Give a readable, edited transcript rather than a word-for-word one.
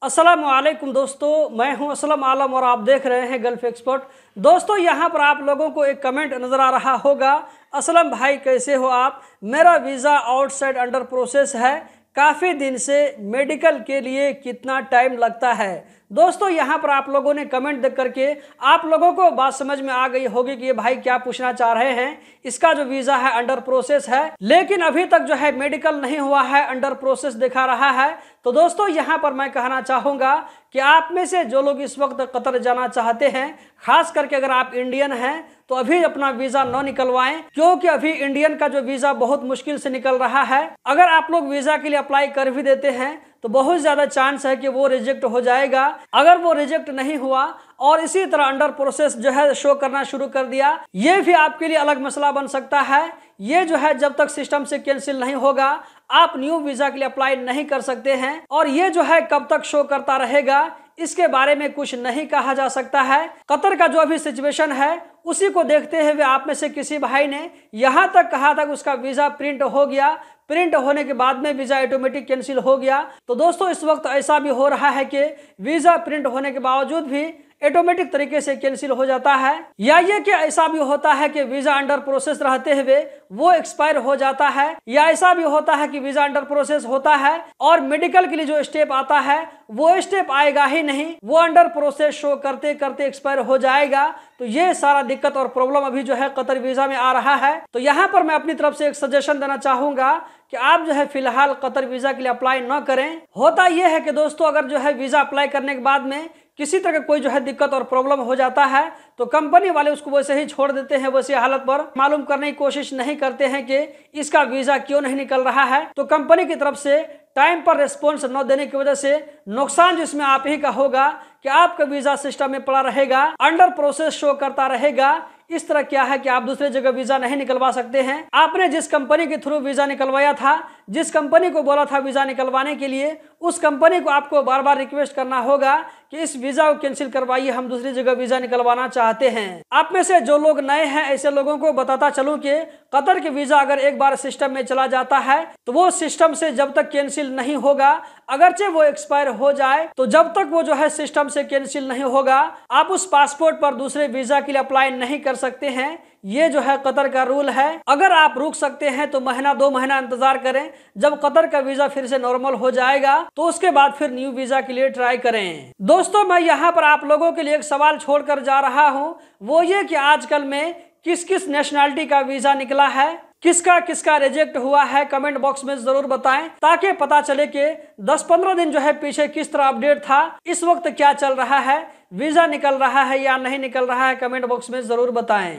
अस्सलामुअलैकुम दोस्तों, मैं हूं असलम आलम और आप देख रहे हैं गल्फ एक्सपर्ट। दोस्तों, यहां पर आप लोगों को एक कमेंट नज़र आ रहा होगा, असलम भाई कैसे हो आप, मेरा वीज़ा आउटसाइड अंडर प्रोसेस है, काफ़ी दिन से मेडिकल के लिए कितना टाइम लगता है। दोस्तों, यहाँ पर आप लोगों ने कमेंट देख करके आप लोगों को बात समझ में आ गई होगी कि ये भाई क्या पूछना चाह रहे हैं। इसका जो वीज़ा है अंडर प्रोसेस है, लेकिन अभी तक जो है मेडिकल नहीं हुआ है, अंडर प्रोसेस दिखा रहा है। तो दोस्तों, यहाँ पर मैं कहना चाहूँगा कि आप में से जो लोग इस वक्त कतर जाना चाहते हैं, खास करके अगर आप इंडियन हैं तो अभी अपना वीज़ा न निकलवाएं, क्योंकि अभी इंडियन का जो वीज़ा बहुत मुश्किल से निकल रहा है। अगर आप लोग वीज़ा के लिए अप्लाई कर भी देते हैं तो बहुत ज़्यादा चांस है कि वो रिजेक्ट हो जाएगा। अगर वो रिजेक्ट नहीं हुआ और इसी तरह अंडर प्रोसेस जो है शो करना शुरू कर दिया, ये भी आपके लिए अलग मसला बन सकता है। ये जो है जब तक सिस्टम से कैंसिल नहीं होगा, आप न्यू वीज़ा के लिए अप्लाई नहीं कर सकते हैं। और ये जो है कब तक शो करता रहेगा, इसके बारे में कुछ नहीं कहा जा सकता है। कतर का जो अभी सिचुएशन है उसी को देखते हुए आप में से किसी भाई ने यहाँ तक कहा था कि उसका वीज़ा प्रिंट हो गया, प्रिंट होने के बाद में वीज़ा ऑटोमेटिक कैंसिल हो गया। तो दोस्तों, इस वक्त ऐसा भी हो रहा है कि वीज़ा प्रिंट होने के बावजूद भी ऑटोमेटिक तरीके से कैंसिल हो जाता है, या ये कि ऐसा भी होता है कि वीज़ा अंडर प्रोसेस रहते हुए वो एक्सपायर हो जाता है, या ऐसा भी होता है कि वीज़ा अंडर प्रोसेस होता है और मेडिकल के लिए जो स्टेप आता है वो स्टेप आएगा ही नहीं, वो अंडर प्रोसेस शो करते करते एक्सपायर हो जाएगा। तो ये सारा दिक्कत और प्रॉब्लम अभी जो है कतर वीज़ा में आ रहा है। तो यहाँ पर मैं अपनी तरफ से एक सजेशन देना चाहूँगा कि आप जो है फिलहाल कतर वीज़ा के लिए अप्लाई न करें। होता यह है कि दोस्तों, अगर जो है वीज़ा अप्लाई करने के बाद में किसी तरह का कोई जो है दिक्कत और प्रॉब्लम हो जाता है तो कंपनी वाले उसको वैसे ही छोड़ देते हैं, वैसी हालत पर मालूम करने की कोशिश नहीं करते हैं कि इसका वीज़ा क्यों नहीं निकल रहा है। तो कंपनी की तरफ से टाइम पर रिस्पॉन्स न देने की वजह से नुकसान जिसमें आप ही का होगा कि आपका वीज़ा सिस्टम में पड़ा रहेगा, अंडर प्रोसेस शो करता रहेगा। इस तरह क्या है कि आप दूसरे जगह वीज़ा नहीं निकलवा सकते हैं। आपने जिस कंपनी के थ्रू वीज़ा निकलवाया था, जिस कंपनी को बोला था वीज़ा निकलवाने के लिए, उस कंपनी को आपको बार बार रिक्वेस्ट करना होगा कि इस वीज़ा को कैंसिल करवाइए, हम दूसरी जगह वीज़ा निकलवाना चाहते हैं। आप में से जो लोग नए हैं, ऐसे लोगों को बताता चलूं कि कतर के वीज़ा अगर एक बार सिस्टम में चला जाता है तो वो सिस्टम से जब तक कैंसिल नहीं होगा, अगरचे वो एक्सपायर हो जाए, तो जब तक वो जो है सिस्टम से कैंसिल नहीं होगा, आप उस पासपोर्ट पर दूसरे वीज़ा के लिए अप्लाई नहीं कर सकते हैं। ये जो है कतर का रूल है। अगर आप रुक सकते हैं तो महीना 2 महीना इंतजार करें, जब कतर का वीज़ा फिर से नॉर्मल हो जाएगा तो उसके बाद फिर न्यू वीज़ा के लिए ट्राई करें। दोस्तों, मैं यहाँ पर आप लोगों के लिए एक सवाल छोड़कर जा रहा हूँ, वो ये कि आजकल में किस किस नेशनैलिटी का वीज़ा निकला है, किसका किसका रिजेक्ट हुआ है, कमेंट बॉक्स में जरूर बताएं, ताकि पता चले कि 10-15 दिन जो है पीछे किस तरह अपडेट था, इस वक्त क्या चल रहा है, वीज़ा निकल रहा है या नहीं निकल रहा है, कमेंट बॉक्स में जरूर बताएं।